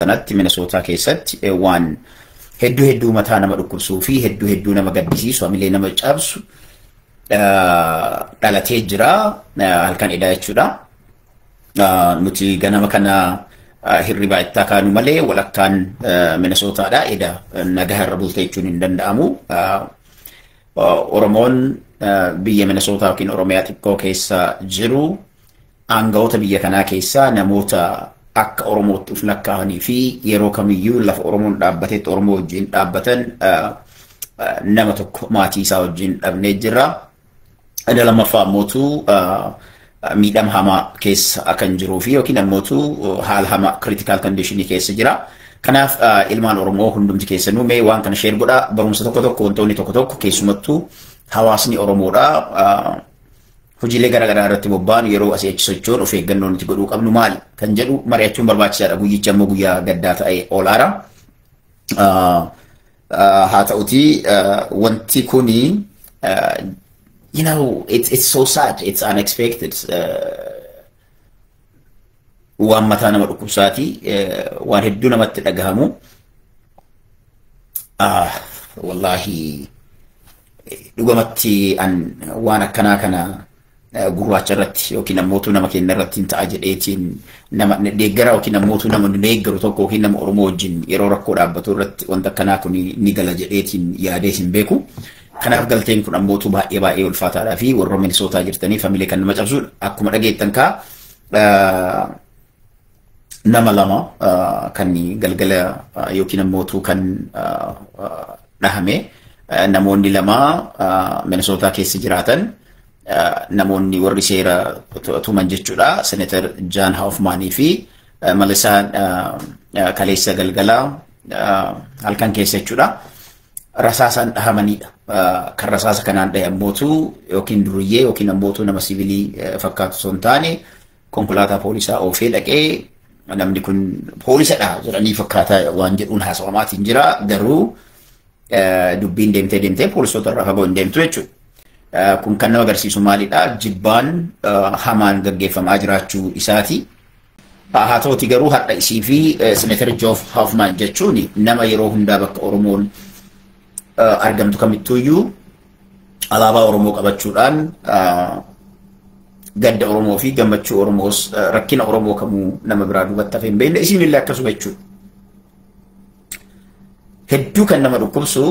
sanatti Minnesota keessatti waan hedduu mataa nama dhukkubsuu fi hedduu nama gaddisiisu hamilee nama cabsu dhalatee jira halkan idaa jechuudha. Nuti ganama kana hirribaa itti kaanu malee walakkaan Minnesotaadha ida nagaha irra bultee jechuun hin danda'amu. Oromoon biyya Minnesota yookiin Oromiyaa xiqqoo keessa jiru aangawoota biyya kanaa keessaa namoota akka Oromootti uf lakkaa'anii fi yeroo kamiyyuu lafa Oromoon dhaabbatetti Oromoo wajjin dhaabbatan nama tokko maatii isaa wajjin dhabnee jirra. Ada lammaffaa ammootu miidhama hamaa keessa akan jiruu fi yookiin ammootu haala hamaa critical condition keessa jira. Kanaaf ilmaan Oromoo hundumti keessanuu mee waan kana share godhaa barumsa tokko wantoonni tokko keessumattuu hawaasni Oromoodha hojiilee garaagaraa irratti bobba'an yeroo asii achi sochoon of eeggannoo nuti godhuu qabnu maali kan jedhu mari'achuun barbaachisaadha. Guyyichi ammoo guyyaa gaddaa ta'e oolaara. Haa ta'uti wanti kuni you know it's so sad, it's unexpected. Waan mataa nama dhukkubsaati waan hedduu namatti dhagahamu. Wallahi dhugumatti waan akkanaa kana gurraacha irratti yookiin ammootu nama keenya irratti hin ta'a jedheetiin nama deeggara yookiin ammootu nama deeggaru tokko yookiin nama Oromoo wajjin yeroo rakkoo dhaabbatu irratti wanta akkanaa kun ni gala jedheetiin yaadee hin beeku. Kanaaf galteen kun ammootu baay'ee ulfaataadhaa fi warra Minnesota jirtanii familii kan nama cabsuudha. Akkuma dhageettan kaa nama lama kan galgala yookiin ammootu kan dhahame namoonni lama Minnesota keessa jiraatan namoonni warri seera tuman jechuudha. Senator John Hoffman fi Malisaan kaleessa galgala halkan keessa jechuudha. Rasaasaan dhahamanidha. Kan rasaasa kanaan dhahammootu yookiin duruyyee yookiin ammootu nama siviilii fakkaatu osoo hin taane konkolaataa poolisaa oofee dhaqee namni kun poolisadha jedhanii fakkaata waan jedhuun haasawamaatiin jira. Garuu dubbiin deemtee poolisoota irraa fagoo hin deemtu jechuudha. Kun kan nama agarsiisu maalidha? Jibbaan hamaan gaggeeffamaa jiraachuu isaati. Haa ta'uti garuu har'a isii fi Senator John Hoffman jechuun nama yeroo hundaa bakka Oromoon argamtu kamittuuyyuu alaabaa Oromoo qabachuudhaan gadda Oromoo fi gammachuu Oromoos rakkina Oromoo kamuu nama biraa duubatti hafee hin beekne isinillee akkasuma jechuudha. Hedduu kan nama dhukkubsu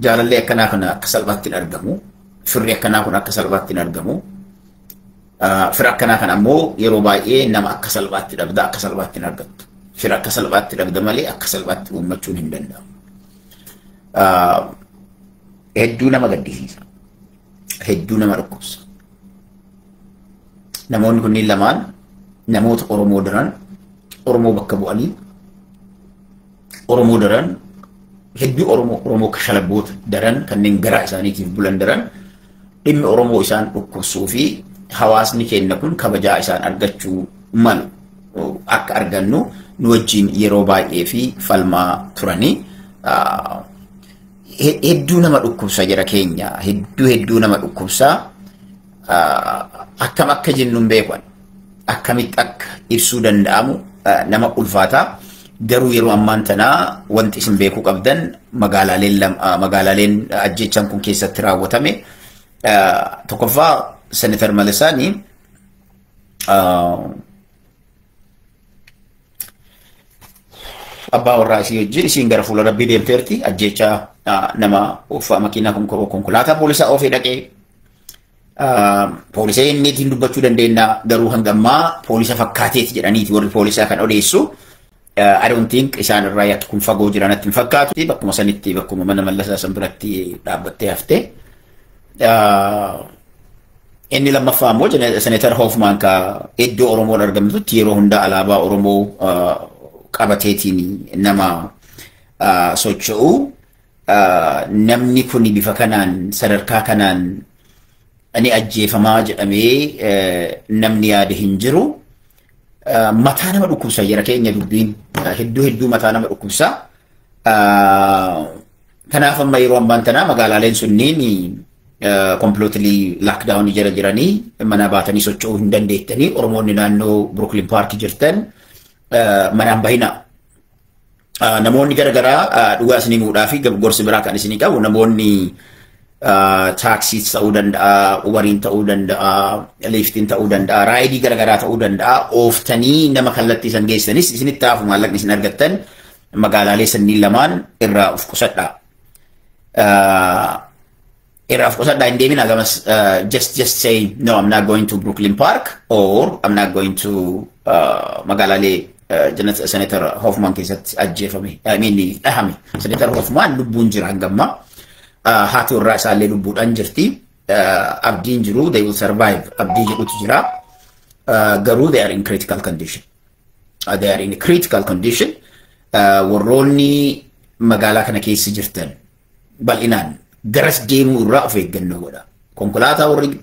jaalallee akkanaa kana akka salphaatti hin argamu. Firri akkanaa kun akka salphaatti hin argamu. Fira akkanaa kan ammoo yeroo baay'ee nama akka salphaatti dhabda akka salphaatti hin argattu. Fira akka salphaatti dhabda malee akka salphaatti uummachuun hin danda'amu. Hedduu nama gaddisiisa. Hedduu nama dhukkubsa. Namoonni kunniin lamaan namoota Oromoo daran Oromoo bakka bu'anii Oromoo daran hedduu Oromoo kashalabboota daran kanneen garaa isaaniitiif bulan daran dhimmi Oromoo isaan dhukkubsuu fi hawaasni keenya kun kabajaa isaan argachuu malu akka argannu nu wajjin yeroo baay'ee fi falmaa turanii. Hedduu nama dhukkubsa jara keenya hedduu nama dhukkubsa. Akkam akka jennuun beekan akkamitti akka ibsuu danda'amu nama ulfaataa. Garuu yeroo ammaan tanaa wanti isin beekuu qabdan magaalaaleen ajjechaan kun keessatti raawwatame tokkoffaa Senator Malisaanii abbaa warraa isii wajjin isiin gara fuula rabbii deemteerti. Ajjechaa nama uffata makiinaa konkolaataa poolisaa oofee dhaqee poolisee inni ittiin dubbachuu dandeenya garuu hangammaa poolisa fakkaateeti jedhaniiti warri poolisaa kan odeessu. I don't think isaan irraa yakki kun fagoo jiranatti hin fakkaatu. Bakkuma sanitti bakkuma mana mallasaa san biratti dhaabbattee hafte. Inni lammaffaa ammoo Senator Hoffman ka iddoo Oromoon argamtutti yeroo hundaa alaabaa Oromoo qabateetiin nama socho'u. Namni kun bifa kanaan sadarkaa kanaan ani ajjeefamaa jedhamee namni yaade hin jiru. Mataa nama dhukkubsa jara keenya dubbiin hedduu mataa nama dhukkubsa. Kanaaf amma yeroo ammaan tanaa magaalaaleen sunniin completely lockdown jiranii mana baatanii socho'uu hin dandeettanii. Oromoonni naannoo Brooklyn Park jirtan manaan bahina. Namoonni garagaraa dhugaa isinii muudhaa fi gorsi biraa kan isinii qabu namoonni taaksiis ta'uu danda'a, ubariin ta'uu danda'a, liftiin ta'uu danda'a, raayidii garagaraa ta'uu danda'a. Ooftanii nama kallattii isan geessanis isinitti haafu maallaqni isin argattan magaalaalee sanniin lamaan irraa of qusadhaa. Irraa of qusadhaa hin deemina gamas just say no, I'm not going to Brooklyn Park or I'm not going to magaalaalee Senator Hoffman keessatti ajjeefame. I mean dhahame. Senator Hoffman lubbuun jira hangamma. Haati warraa isaallee lubbuudhaan jirti. Abdiin jiru, they will survive. Abdii jedhutu jira. Garuu they are in critical condition. They are in critical condition. Warroonni magaalaa kana keessa jirtan bal'inaan garas deemuu irraa of eeggannoo godha. Konkolaataa warri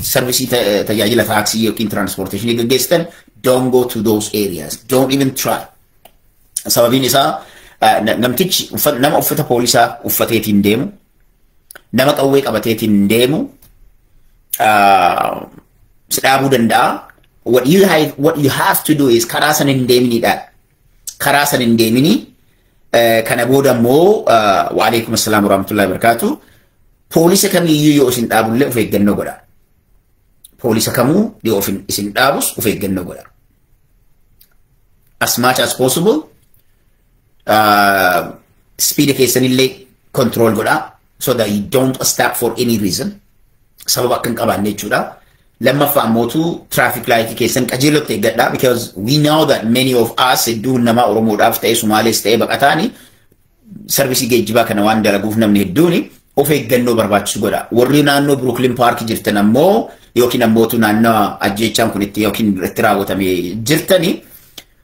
sarvisii tajaajila taaksii yookiin transportationii gaggeessitan don't go to those areas. Don't even try. Sababiin isaa namtichi nama uffata poolisaa uffateetiin deemu, nama qawwee qabateetiin deemu si dhaabuu danda'a. What you have to do is karaa san hin deeminidha. Karaa san hin deemini. Kana booda immoo wa alaikum assalam wa rahmatullahi wa barakatuh. Poolisa kamiyyuu yoo isin dhaabullee of eeggannoo godha. Poolisa kamuu yoo isin dhaabus of eeggannoo godha. As much as possible speed keessanillee control godha so that you don't stop for any reason. Sababa akka hin qabaanne jechuudha. Lammaffaa mootu traffic light keessan qajeelotti eeggadha because we know that many of us hedduun nama Oromoodhaaf ta'e Sumaalees ta'e baqataani sarvisii geejjibaa kana waan dalaguuf namni hedduuni of eeggannoo barbaachisu godha. Warri naannoo Brooklyn Park jirtan ammoo yookiin ammootu naannoo ajjeechaan kun itti yookiin itti raawwatamee jirtani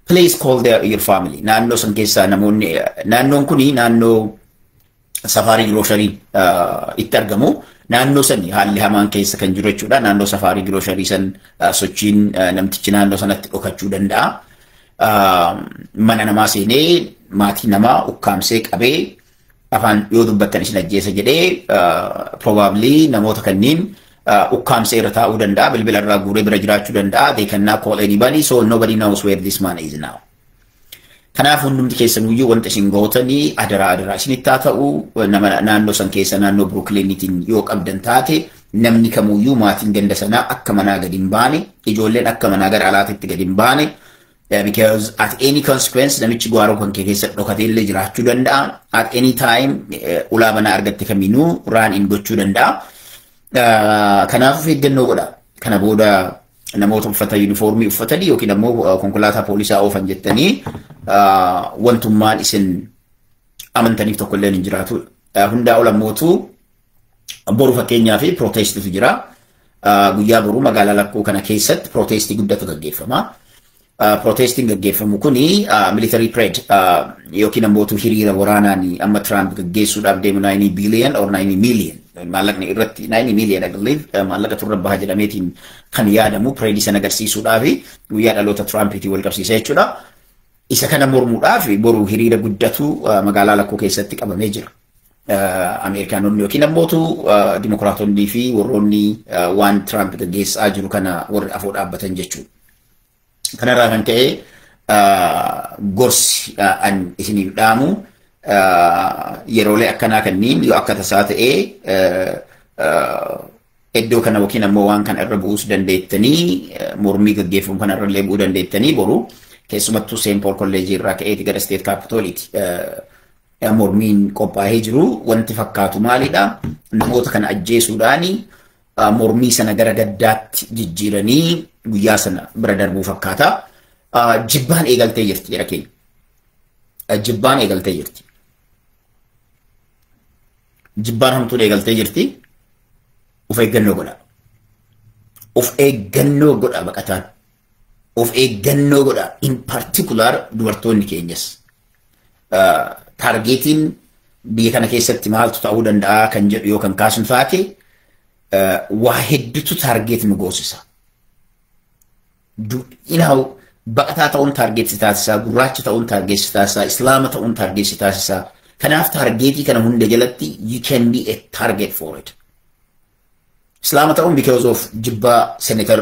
please call your family. Naannoo san keessa namoonni naannoon kuni naannoo Safari Grocery itti argamu. Naannoo sani haalli hamaan keessa kan jiru jechuudha. Naannoo Safari Grocery san sochiin namtichi naannoo sanatti dhokachuu danda'a. Mana namaa seenee maatii namaa ukkaamsee qabee afaan yoo dubbattan isin ajjeesa jedhee probably namoota kanneen ukkaamsee irra taa'uu danda'a. Bilbila irraa guuree bira jiraachuu danda'a. They cannot call anybody so nobody knows where this man is now. Kanaaf hundumti keessanuyyuu wanta isin gootanii adaraa isinitti haa ta'u naannoo san keessa naannoo Brooklynitiin yoo qabdan taate namni kamuyyuu maatiin ganda sanaa akka manaa gadi hin baane ijoolleen akka manaa gara alaatitti gadi hin baane because at any consequence namichi gwaaroo kan keessa dhokatee illee jiraachuu danda'a. At any time ulaa banaa argatte kaminuu raan in gochuu danda'a. Kanaaf of eeggannoo godha. Kana booda namoota uffata uniformii uffatanii yookiin ammoo konkolaataa poolisaa oofan jettanii wantummaan isin amantaniif tokko illee hin jiraatu. Hundaa ol ammootu boru fakkeenyaa fi protestitu jira. Guyyaa boru magaalaa lakkuu kana keessatti protestii guddatu gaggeeffama. Protestiin gaggeeffamu kuni military parade yookiin ammootu hiriira waraanaan amma Trump gaggeessuudhaaf deemu 9 billion or 9 million. Maallaqni irratti 9 million I believe maallaqa turre baha jedhameetiin kan yaadamu parade sana agarsiisuudhaaf guyyaa dhaloota Trumpiitiin wal qabsiisa jechuudha. Isa kana mormuudhaaf boru hiriira guddatu magaalaa lakkuu keessatti qabamee jira. Ameerikaanonni yookiin ammootu dimokiraatonni fi warroonni waan Trump gaggeessaa jiru kana warri afoo dhaabbatan jechuudha. Kanarraa kan ka'e gorsi an isiniif dhaamu yeroolee akkanaa kanniin yoo akka tasaa ta'ee iddoo kana yookiin ammoo waan kana irra bu'uus dandeettanii mormii gaggeeffamu kana irra illee bu'uu dandeettanii boru keessumattuu St. Paul College irraa ka'eeti gara State Capitoliiti. Mormiin qophaa'ee jiru wanti fakkaatu maalidha? Namoota kana ajjeesuudhaani mormii sana gara gaddaatti jijjiiranii guyyaa sana bira darbuu fakkaata. Jibbaan eegaltee jirti jedha keenya. Jibbaan eegaltee jirti. Jibbaan hamtuun eegaltee jirti. Of eeggannoo godha. Of eeggannoo godha baqataan. Of eeggannoo godha. In particular dubartoonni keenyas. Targeetiin biyya kana keessatti maaltu ta'uu danda'a kan jedhu yoo kan kaasun taate waa hedduutu targeet nu goosisa. Baqataa ta'uun targeet si taasisaa, gurraacha ta'uun targeet si taasisaa, islaama ta'uun targeet si taasisaa. Kanaaf targeetii kana hunda jalatti you can be a target for it. Islaama ta'uun because of jibba Senator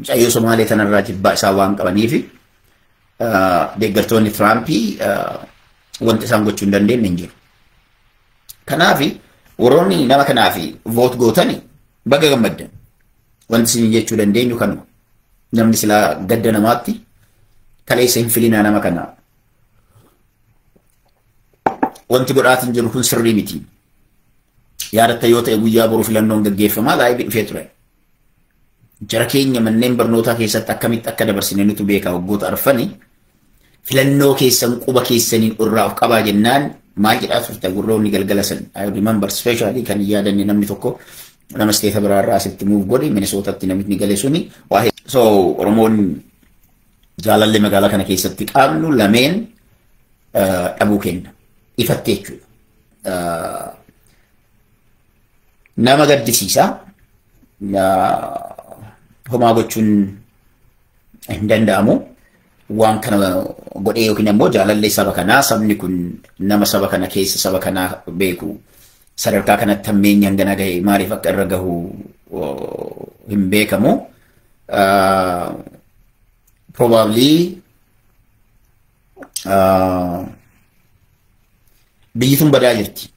mucayyoo Somaalee tanarraa jibbaa isaa waan qabaniif deeggartoonni Tiraampii wanti isaan gochuu hin dandeenye hin jiru. Kanaaf warroonni nama kanaaf voot gootani baga gammaddan. Wanti isin jechuu dandeenyu kanuma. Namni silaa gadda namaatti kaleessa hin filinaa nama kanaa. Wanti godhaatiin jiru kun sirrii miti. Yaadatta yoo ta'e guyyaa boruu filannoon gaggeeffamaa laayivii dhufee ture. Jara keenya manneen barnootaa keessatti akkamitti akka dabarsine nutu beekaa waggoota arfani. Filannoo keessan quba keessaniin irraa of qabaa jennaan maal jedhaa turte gurroonni galgala san. I remember especially kan yaadanne namni tokko nama isteeta biraarraa asitti muuf godhe Minisootatti namichi gale suni. So Oromoon jaalallee magaalaa kana keessatti qaamnu lameen dhabuu kenna. Ifattee jechuudha. Nama gaddisiisa. Homaa gochuun hin danda'amu. Waan kana godhee yookiin immoo jaalallee saba kanaa sabni kun nama saba kana keessa saba kanaa beeku sadarkaa kanatti hammeenyi hangana gahe maaliif akka irra gahu hin beekamu. Probably biyyi tun badaa jirti.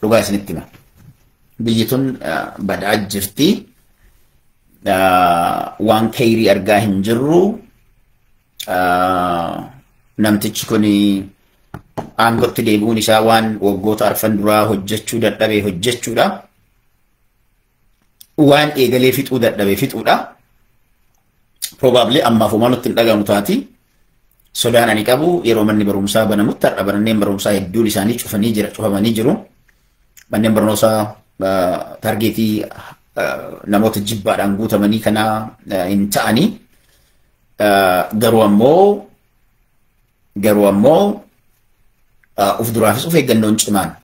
Dhugaa isinitti hima. Biyyi tun badaa jirti. Waan kayrii argaa hin jirru. Namtichi kun aangootti deebi'uun isaa waan waggoota arfan duraa hojjechuu dadhabee hojjechuudha. Waan eegalee fixuu dadhabee fixuudha. Probably ammaaf homaa nutti hin dhagahamu taati. Sodaan ani qabu yeroo manni barumsaa banamutti har'a manneen barumsaa hedduun isaanii cufamanii jiru. Manneen barumsaa targeetii namoota jibbaadhaan guutamanii kana hin ta'anii. Garuu ammoo uf duraafis of eeggannoon cimaan